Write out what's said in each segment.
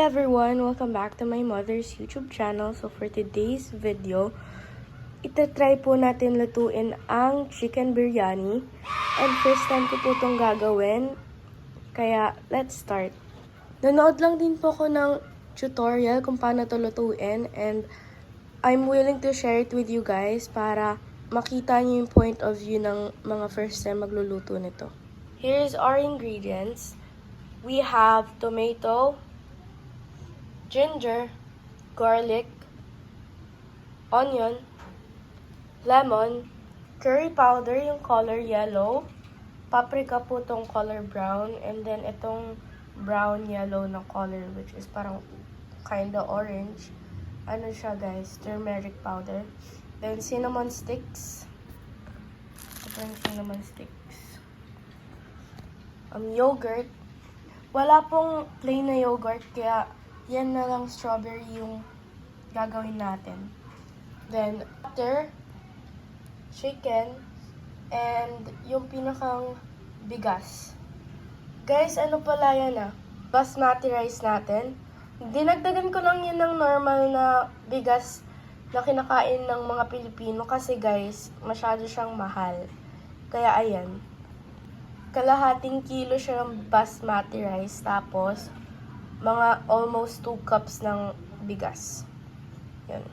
Hi everyone! Welcome back to my mother's YouTube channel. So for today's video, itatry po natin lutuin ang chicken biryani. And first time ko po itong gagawin. Kaya let's start. Nanood lang din po ako ng tutorial kung paano ito lutuin. And I'm willing to share it with you guys para makita niyo yung point of view ng mga first time magluluto nito. Here's our ingredients. We have tomato, ginger, garlic, onion, lemon, curry powder yung color yellow, paprika po tong color brown, and then itong brown-yellow na color which is parang kinda orange. Ano siya guys? Turmeric powder. Then cinnamon sticks. Ito yung cinnamon sticks. Yogurt. Wala pong plain na yogurt kaya yan na lang strawberry yung gagawin natin. Then, butter, chicken, and yung pinakang bigas. Guys, ano pala yan basmati rice natin. Dinagdagan ko lang yan ng normal na bigas na kinakain ng mga Pilipino kasi guys, masyado siyang mahal. Kaya ayan, kalahating kilo siya ng basmati rice, tapos mga almost 2 cups ng bigas. Yan.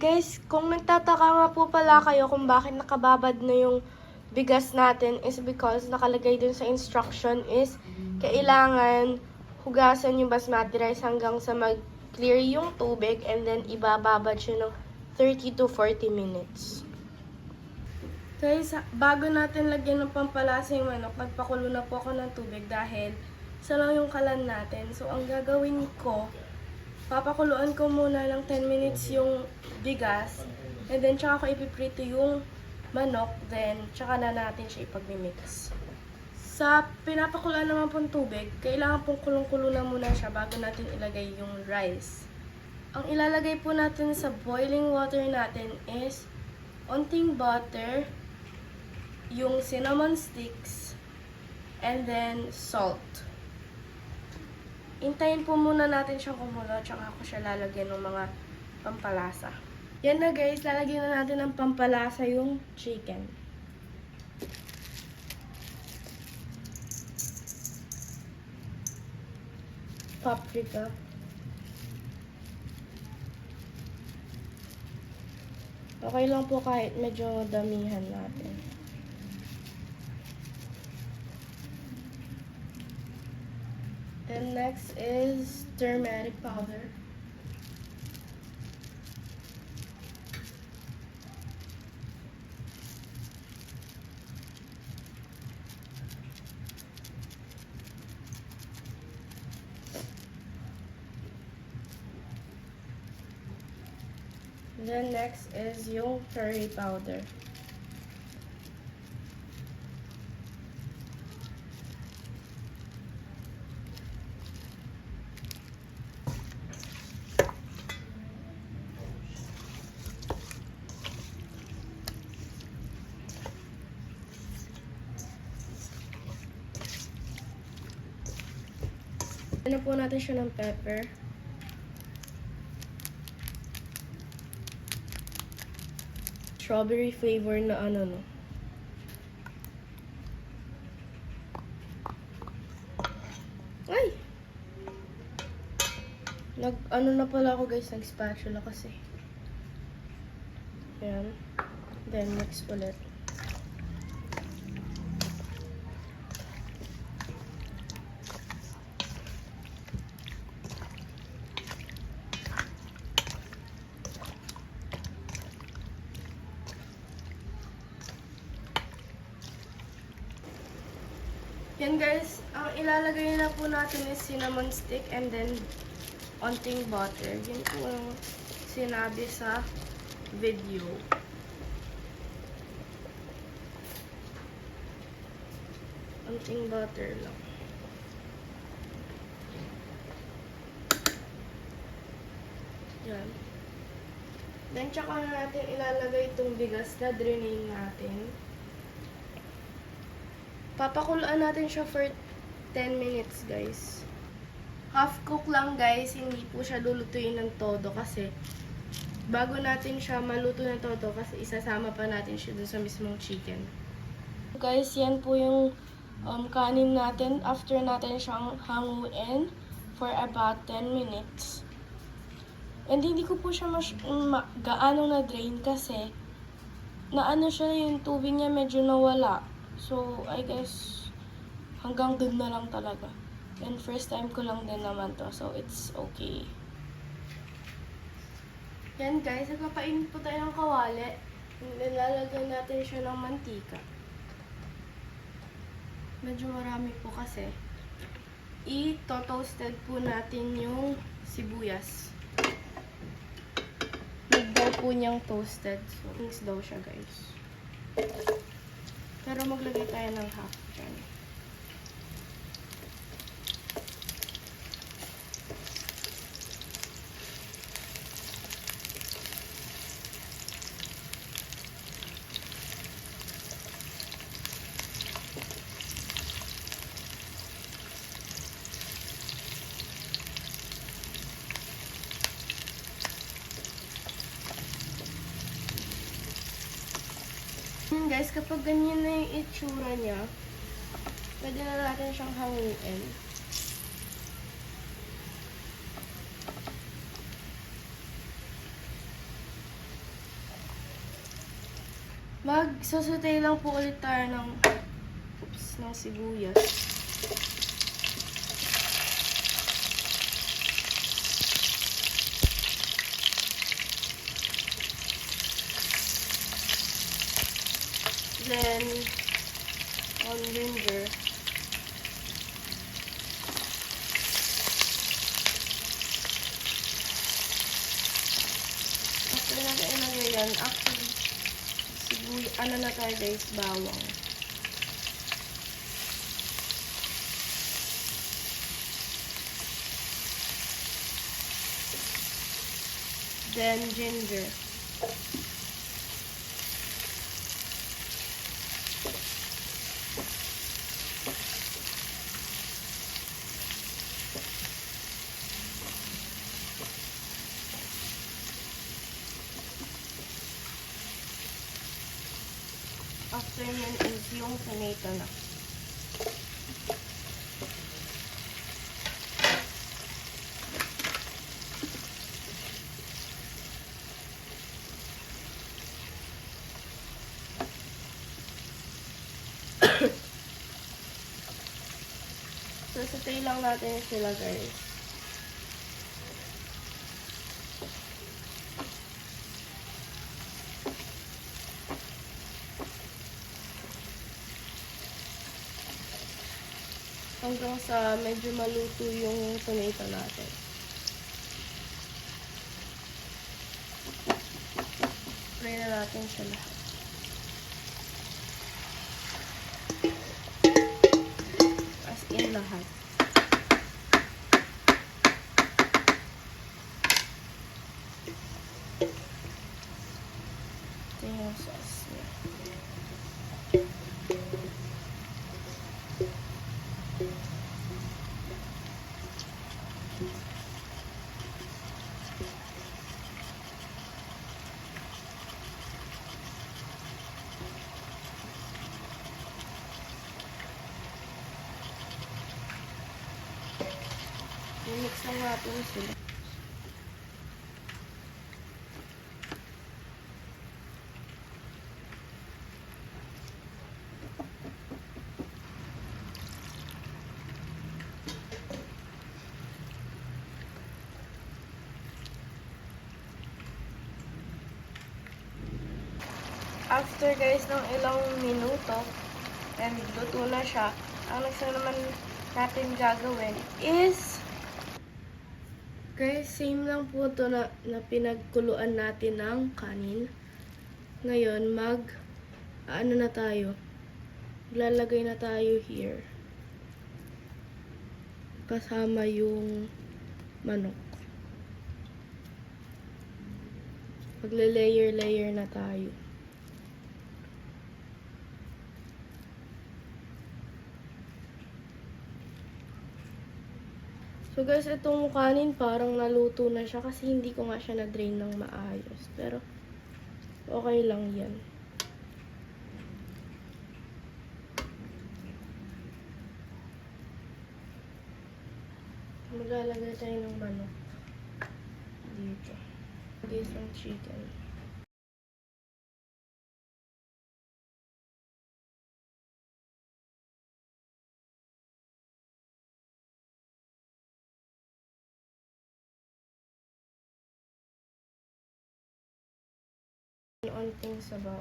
Guys, kung nagtataka nga po pala kayo kung bakit nakababad na yung bigas natin is because nakalagay dun sa instruction is kailangan hugasan yung basmati rice hanggang sa mag-clear yung tubig and then ibababad siya ng 30 to 40 minutes. Guys, bago natin lagyan ng pampalasa yung manok, nagpakulo na po ako ng tubig dahil isa lang yung kalan natin. So, ang gagawin ko, papakuluan ko muna ng 10 minutes yung bigas. And then, tsaka ko ipiprito yung manok. Then, tsaka na natin siya ipag-mix. Sa pinapakuluan naman pong tubig, kailangan pong kulong-kulo na muna siya bago natin ilagay yung rice. Ang ilalagay po natin sa boiling water natin is onting butter, yung cinnamon sticks, and then salt. Intayin po muna natin siyang kumulo, tsaka ako siya lalagyan ng mga pampalasa. Yan na guys, lalagyan na natin ng pampalasa yung chicken. Paprika. Okay lang po kahit medyo damihan natin. And next is turmeric powder. Then next is yung curry powder. Ano po natin siya ng pepper. Strawberry flavor na ano no. Ay! Ano na pala ako guys, nag-spatula kasi. Ayan. Then mix ulit. Yan guys, ang ilalagay na po natin is cinnamon stick and then onting butter. Yun po ang sinabi sa video. Onting butter lang. Yan. Then tsaka natin ilalagay itong bigas na drain natin. Papakuluan natin siya for 10 minutes, guys. half cook lang guys, hindi po siya lulutuin ng todo kasi bago natin siya maluto ng todo kasi isasama pa natin siya dun sa mismong chicken. Guys, yan po yung kanin natin after natin siyang hanguin for about 10 minutes. And hindi ko po siya gaano na-drain kasi naano siya yung tubig niya medyo nawala. So, I guess hanggang dun na lang talaga. And first time ko lang din naman to, so it's okay. Yan guys, nagpapainit po tayo ng kawali. Nilalagyan natin siya ng mantika. Medyo marami po kasi. I-toasted po natin yung sibuyas. Daw po niyang toasted. So, things daw siya guys. Pero maglagay tayo ng half dyan. Guys, kapag ganyan na yung itsura niya, pwede na natin siyang hanguin. Magsasutay lang po ulit tayo ng sibuyas. Then, on ginger. After natin ilagay yan, actually, ano na tayo guys, bawang. Then, ginger. After yan is yung tomato na. So, satay lang natin sila guys. Hanggang sa medyo maluto yung tomato natin. Fry na natin siya lahat. As in lahat. Ito yung sauce niya. I-mix lang natin sila. After guys ng ilang minuto, and luto na siya, ang next na naman natin gagawin is guys, same lang po ito na pinagkuluan natin ng kanin. Ngayon, ano na tayo? Lalagay na tayo here. Kasama yung manok. Magle-layer na tayo. So guys, itong kanin parang naluto na siya kasi hindi ko nga siya na-drain ng maayos. Pero, okay lang yan. Maglalagay tayo ng manok dito. Guys, ang chicken. Onting sabaw.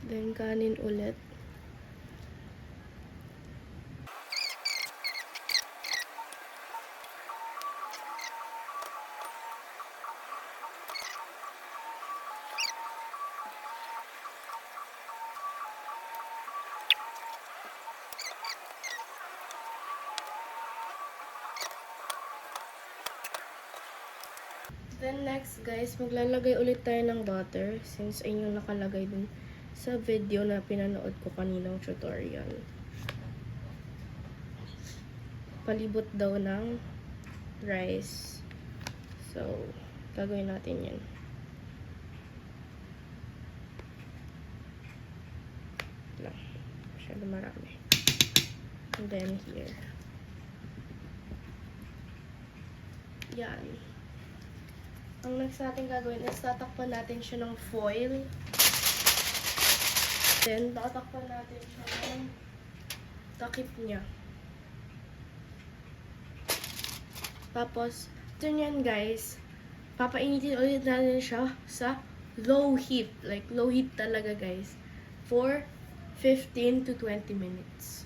Then kanin ulit. Then next guys, maglalagay ulit tayo ng butter since ayun yung nakalagay dun sa video na pinanood ko kaninang tutorial. Palibot daw ng rice. So, gagawin natin yan. Lang. Masyado marami. And then here. Yan. Ang next natin gagawin is tatakpan natin siya ng foil. Then, tatakpan natin siya ng takip niya. Tapos, ito yan guys. Papainitin ulit natin siya sa low heat. Like, low heat talaga guys. For 15 to 20 minutes.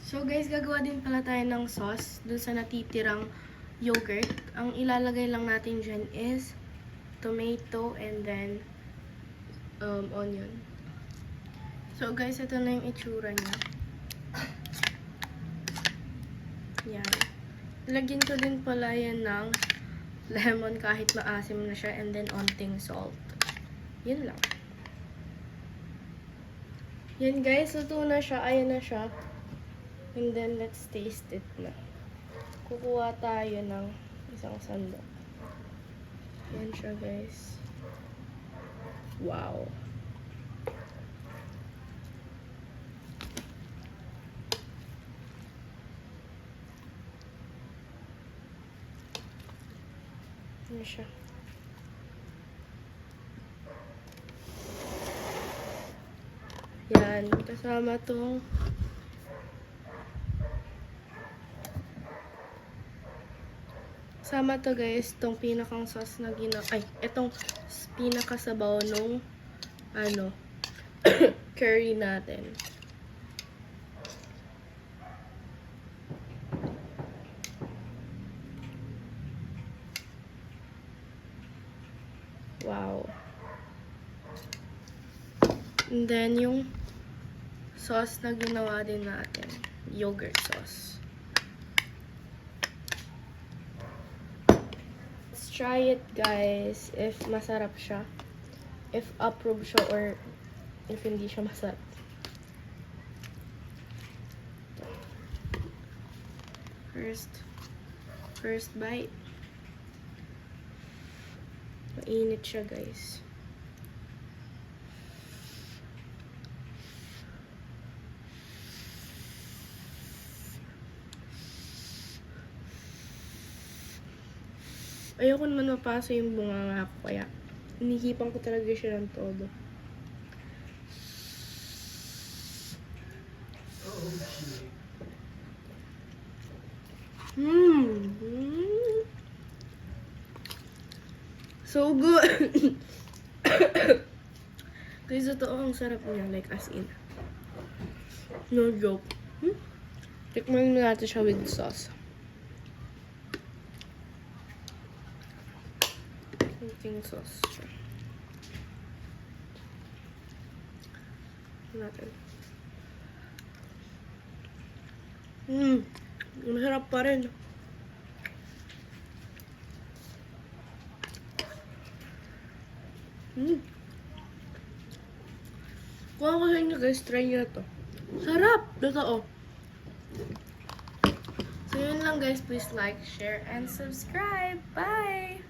So guys, gagawa din pala tayo ng sauce dun sa natitirang yogurt. Ang ilalagay lang natin dyan is tomato and then onion. So guys, ito na yung itsura niya. Yan. Lagyan ko din pala yan ng lemon kahit maasim na siya and then onting salt. Yun lang. Yan guys, luto na siya. Ayan na siya. And then, let's taste it na. Kukuha tayo ng isang sandok. Yan siya, guys. Wow. Yan siya. Yan. Kasama tong sama to guys, tong pinakang sauce na itong pinakasabaw nung curry natin. Wow. And then yung sauce na ginawa din natin, yogurt sauce. Try it guys if masarap siya, if approve siya or if hindi siya masarap. First bite. Mainit siya guys. Ayoko naman mapasa yung bunganga ko, kaya inihipan ko talaga siya ng todo. So good! Guys, ito ang sarap niya, like as in. No joke. Tikman natin siya with sauce. Something sauce siya. Natin. Masarap pa rin. Kung ako sa inyo guys, try nyo na to. Sarap! Totoo. So yun lang guys, please like, share, and subscribe. Bye!